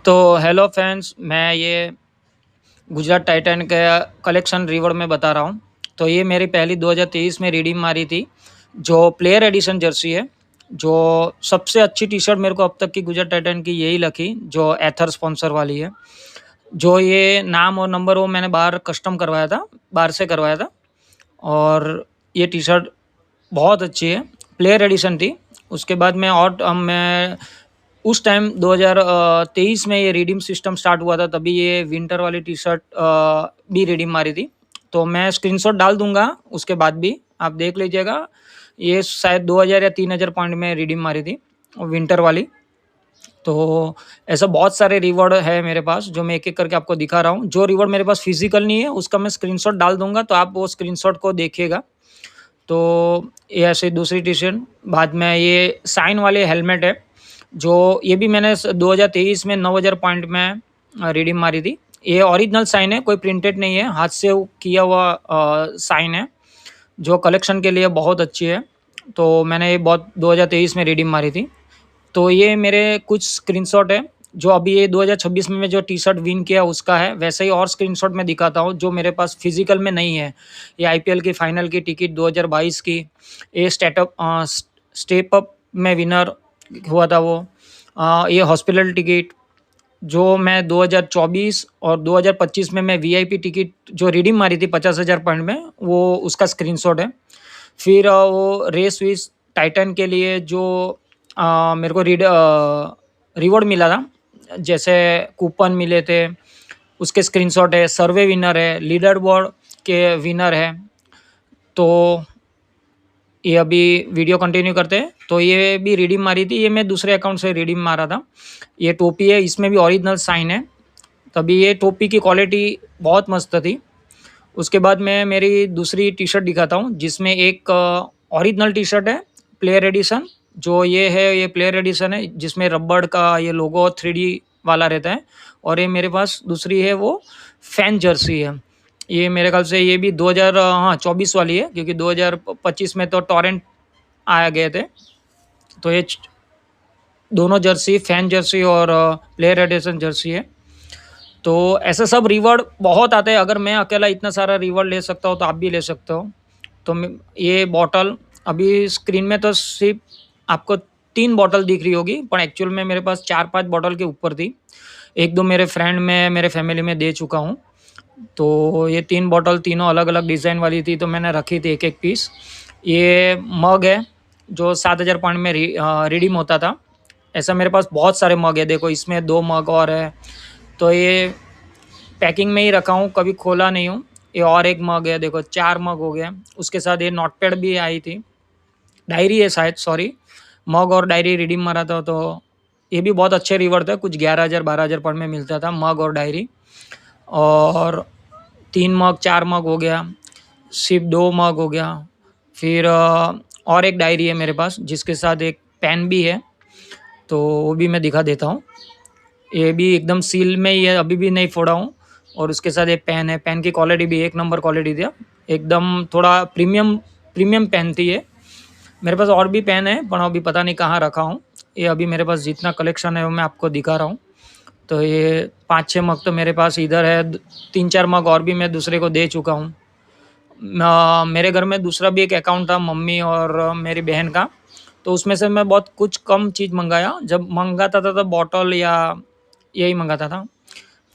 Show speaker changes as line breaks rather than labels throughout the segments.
तो hello friends, मैं ये गुजरात टाइटन का कलेक्शन रिवॉर्ड में बता रहा हूँ। तो ये मेरी पहली 2023 में रिडीम मारी थी, जो प्लेयर एडिशन जर्सी है। जो सबसे अच्छी टी-शर्ट मेरे को अब तक की गुजरात टाइटन की यही लगी, जो एथर स्पॉन्सर वाली है। जो ये नाम और नंबर वो मैंने बाहर कस्टम करवाया था, बाहर से करवाया था। और ये टी-शर्ट बहुत अच्छी है, प्लेयर एडिशन थी। उसके बाद मैं उस टाइम 2023 में ये रिडीम सिस्टम स्टार्ट हुआ था, तभी ये विंटर वाली टी-शर्ट भी रिडीम मारी थी। तो मैं स्क्रीनशॉट डाल दूँगा, उसके बाद भी आप देख लीजिएगा। ये शायद 2000 या 3000 पॉइंट में रिडीम मारी थी, विंटर वाली। तो ऐसा बहुत सारे रिवॉर्ड है मेरे पास, जो मैं एक-एक करके आपको दिखा रहा हूँ। जो रिवॉर्ड मेरे पास फिज़िकल नहीं है, उसका मैं स्क्रीनशॉट डाल दूँगा, तो आप वो स्क्रीनशॉट को देखिएगा। तो ये ऐसे दूसरी टी-शर्ट, बाद में ये साइन वाले हेलमेट है, जो ये भी मैंने 2023 में 9000 पॉइंट में रिडीम मारी थी। ये ओरिजिनल साइन है, कोई प्रिंटेड नहीं है, हाथ से वो किया हुआ साइन है, जो कलेक्शन के लिए बहुत अच्छी है। तो मैंने ये बहुत 2023 में रिडीम मारी थी। तो ये मेरे कुछ स्क्रीनशॉट है, जो अभी ये 2026 में मैं जो टी-शर्ट विन किया उसका है। वैसे ही और स्क्रीनशॉट मैं दिखाता हूँ, जो मेरे पास फिज़िकल में नहीं है। ये आईपीएल की फाइनल की टिकट 2022 की, ये स्टेप अप में विनर हुआ था वो। ये हॉस्पिटल टिकट, जो मैं 2024 और 2025 में मैं वीआईपी टिकट जो रिडीम मारी थी 50,000 पॉइंट में, वो उसका स्क्रीनशॉट है। फिर वो रेस विस टाइटन के लिए जो मेरे को रिवॉर्ड मिला था, जैसे कूपन मिले थे, उसके स्क्रीनशॉट है। सर्वे विनर है, लीडर बोर्ड के विनर है। तो ये अभी वीडियो कंटिन्यू करते हैं। तो ये भी रिडीम मारी थी, ये मैं दूसरे अकाउंट से रिडीम मारा था। ये टोपी है, इसमें भी ओरिजिनल साइन है, तभी ये टोपी की क्वालिटी बहुत मस्त थी। उसके बाद मैं मेरी दूसरी टी-शर्ट दिखाता हूँ, जिसमें एक ओरिजिनल टी-शर्ट है, प्लेयर एडिशन। जो ये है, ये प्लेयर एडिशन है, जिसमें रबड़ का ये लोगो 3D वाला रहता है। और ये मेरे पास दूसरी है, वो फैन जर्सी है। ये मेरे ख्याल से ये भी 24 वाली है, क्योंकि 2025 में तो टॉरेंट आ गए थे। तो ये दोनों जर्सी, फैन जर्सी और प्लेयर एडिशन जर्सी है। तो ऐसे सब रिवॉर्ड बहुत आते हैं। अगर मैं अकेला इतना सारा रिवॉर्ड ले सकता हूँ, तो आप भी ले सकते हो। तो ये बॉटल अभी स्क्रीन में तो सिर्फ आपको 3 बॉटल दिख रही होगी, पर एक्चुअल में मेरे पास 4-5 बॉटल के ऊपर थी। 1-2 मेरे फ्रेंड में, मेरे फैमिली में दे चुका हूँ। तो ये 3 बॉटल तीनों अलग-अलग डिज़ाइन वाली थी, तो मैंने रखी थी एक-एक पीस। ये मग है, जो 7000 पॉइंट में रिडीम होता था। ऐसा मेरे पास बहुत सारे मग है, देखो इसमें 2 मग और है। तो ये पैकिंग में ही रखा हूँ, कभी खोला नहीं हूँ। ये और एक मग है, देखो 4 मग हो गया। उसके साथ ये नोटपैड भी आई थी, डायरी है शायद, सॉरी। मग और डायरी रिडीम मारा था, तो ये भी बहुत अच्छे रिवॉर्ड थे। कुछ 11,000 12,000 पॉइंट में मिलता था, मग और डायरी। और 3 मग, 4 मग हो गया, सिर्फ 2 मग हो गया। फिर और एक डायरी है मेरे पास, जिसके साथ एक पेन भी है, तो वो भी मैं दिखा देता हूँ। ये भी एकदम सील में ही है, अभी भी नहीं फोड़ा हूँ। और उसके साथ एक पेन है, पेन की क्वालिटी भी एक नंबर क्वालिटी थी, एकदम थोड़ा प्रीमियम प्रीमियम पेन थी ये। मेरे पास और भी पेन है, पर अभी पता नहीं कहाँ रखा हूँ। ये अभी मेरे पास जितना कलेक्शन है वो मैं आपको दिखा रहा हूँ। तो ये 5-6 मग तो मेरे पास इधर है, 3-4 मग और भी मैं दूसरे को दे चुका हूँ। मेरे घर में दूसरा भी एक अकाउंट था, मम्मी और मेरी बहन का, तो उसमें से मैं बहुत कुछ कम चीज़ मंगाया। जब मंगाता था तो बॉटल या यही मंगाता था।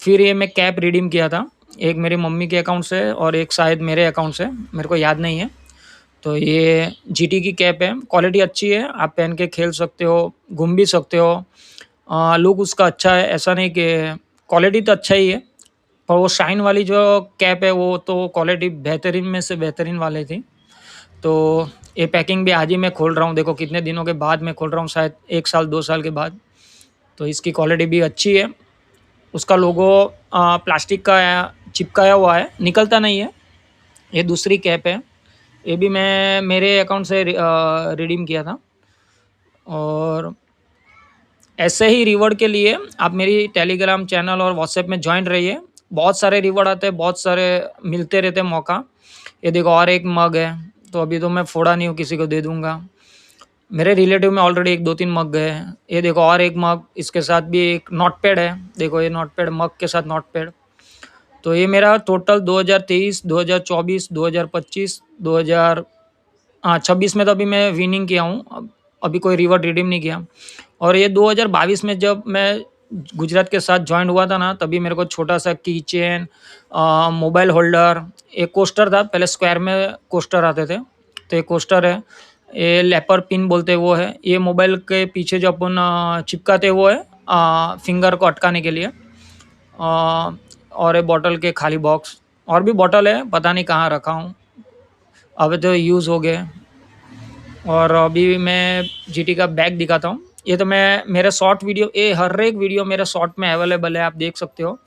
फिर ये मैं कैप रिडीम किया था, एक मेरी मम्मी के अकाउंट से और एक शायद मेरे अकाउंट से, मेरे को याद नहीं है। तो ये जीटी की कैप है, क्वालिटी अच्छी है, आप पहन के खेल सकते हो, घूम भी सकते हो। लुक उसका अच्छा है, ऐसा नहीं कि क्वालिटी तो अच्छा ही है, पर वो शाइन वाली जो कैप है, वो तो क्वालिटी बेहतरीन में से बेहतरीन वाली थी। तो ये पैकिंग भी आज ही मैं खोल रहा हूँ, देखो कितने दिनों के बाद मैं खोल रहा हूँ, शायद 1 साल 2 साल के बाद। तो इसकी क्वालिटी भी अच्छी है। उसका लोगो प्लास्टिक का चिपकाया हुआ है, निकलता नहीं है। ये दूसरी कैप है, ये भी मैं मेरे अकाउंट से रिडीम किया था। और ऐसे ही रिवॉर्ड के लिए आप मेरी टेलीग्राम चैनल और व्हाट्सएप में ज्वाइन रहिए। बहुत सारे रिवॉर्ड आते हैं, बहुत सारे मिलते रहते हैं मौका। ये देखो और एक मग है, तो अभी तो मैं फोड़ा नहीं हूँ, किसी को दे दूँगा। मेरे रिलेटिव में ऑलरेडी 1-2-3 मग गए हैं। ये देखो और एक मग, इसके साथ भी एक नोटपैड है। देखो ये नोटपैड, मग के साथ नोटपैड। तो ये मेरा टोटल 2023, 2024, 2025, 2000 हाँ 26 में तो अभी मैं विनिंग किया हूँ। अभी कोई रिवॉर्ड रिडीम नहीं किया। और ये 2022 में जब मैं गुजरात के साथ जॉइन हुआ था ना, तभी मेरे को छोटा सा की चेन, मोबाइल होल्डर, एक कोस्टर था। पहले स्क्वायर में कोस्टर आते थे, तो ये कोस्टर है। ये लेपर पिन बोलते हैं वो है। ये मोबाइल के पीछे जो अपन चिपकाते वो है फिंगर को अटकाने के लिए। और ये बॉटल के खाली बॉक्स, और भी बॉटल है, पता नहीं कहाँ रखा हूँ, अब तो यूज़ हो गए। और अभी मैं जीटी का बैग दिखाता हूँ। ये तो मैं मेरे शॉर्ट वीडियो, ये हर एक वीडियो मेरे शॉर्ट में अवेलेबल है, आप देख सकते हो।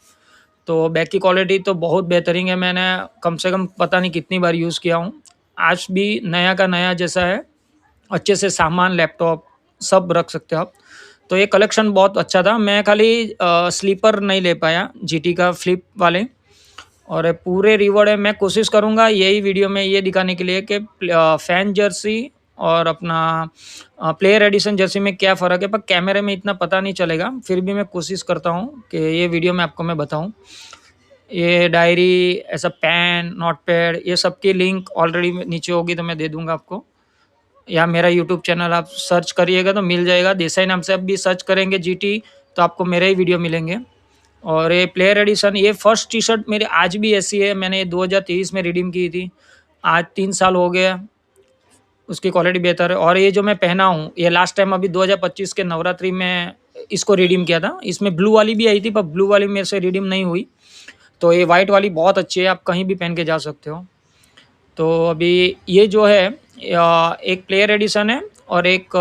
तो बैग की क्वालिटी तो बहुत बेहतरीन है। मैंने कम से कम पता नहीं कितनी बार यूज़ किया हूँ, आज भी नया का नया जैसा है। अच्छे से सामान, लैपटॉप सब रख सकते हो आप। तो ये कलेक्शन बहुत अच्छा था। मैं खाली स्लीपर नहीं ले पाया जीटी का, फ्लिप वाले। और ये पूरे रिवॉर्ड है। मैं कोशिश करूँगा यही वीडियो में ये दिखाने के लिए कि फैन जर्सी और अपना प्लेयर एडिशन जर्सी में क्या फ़र्क है, पर कैमरे में इतना पता नहीं चलेगा। फिर भी मैं कोशिश करता हूँ कि ये वीडियो में आपको मैं बताऊँ। ये डायरी, ऐसा पेन, नोटपैड, ये सब की लिंक ऑलरेडी नीचे होगी तो मैं दे दूँगा आपको, या मेरा यूट्यूब चैनल आप सर्च करिएगा तो मिल जाएगा। देसाई नाम से आप भी सर्च करेंगे जीटी तो आपको मेरे ही वीडियो मिलेंगे। और ये प्लेयर एडिशन, ये फर्स्ट टी शर्ट मेरी आज भी ऐसी है। मैंने ये 2023 में रिडीम की थी, आज 3 साल हो गया। उसकी क्वालिटी बेहतर है। और ये जो मैं पहना हूँ, ये लास्ट टाइम अभी 2025 के नवरात्रि में इसको रिडीम किया था। इसमें ब्लू वाली भी आई थी, पर ब्लू वाली मेरे से रिडीम नहीं हुई। तो ये वाइट वाली बहुत अच्छी है, आप कहीं भी पहन के जा सकते हो। तो अभी ये जो है एक प्लेयर एडिशन है, और एक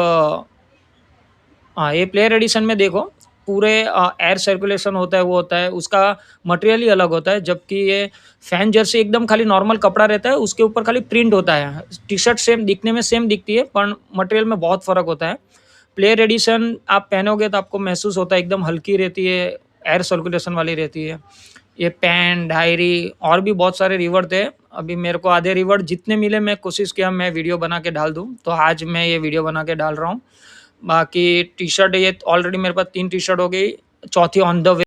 हाँ, ये प्लेयर एडिशन में देखो पूरे एयर सर्कुलेशन होता है, वो होता है, उसका मटेरियल ही अलग होता है। जबकि ये फैन जर्सी एकदम खाली नॉर्मल कपड़ा रहता है, उसके ऊपर खाली प्रिंट होता है। टी शर्ट सेम दिखने में सेम दिखती है, पर मटेरियल में बहुत फ़र्क होता है। प्लेयर एडिशन आप पहनोगे तो आपको महसूस होता है, एकदम हल्की रहती है, एयर सर्कुलेशन वाली रहती है। ये पेन, डायरी और भी बहुत सारे रिवॉर्ड थे। अभी मेरे को आधे रिवॉर्ड जितने मिले मैं कोशिश किया मैं वीडियो बना के डाल दूँ, तो आज मैं ये वीडियो बना के डाल रहा हूँ। बाकी टी शर्ट ये ऑलरेडी मेरे पास 3 टी शर्ट हो गई, चौथी ऑन द वे।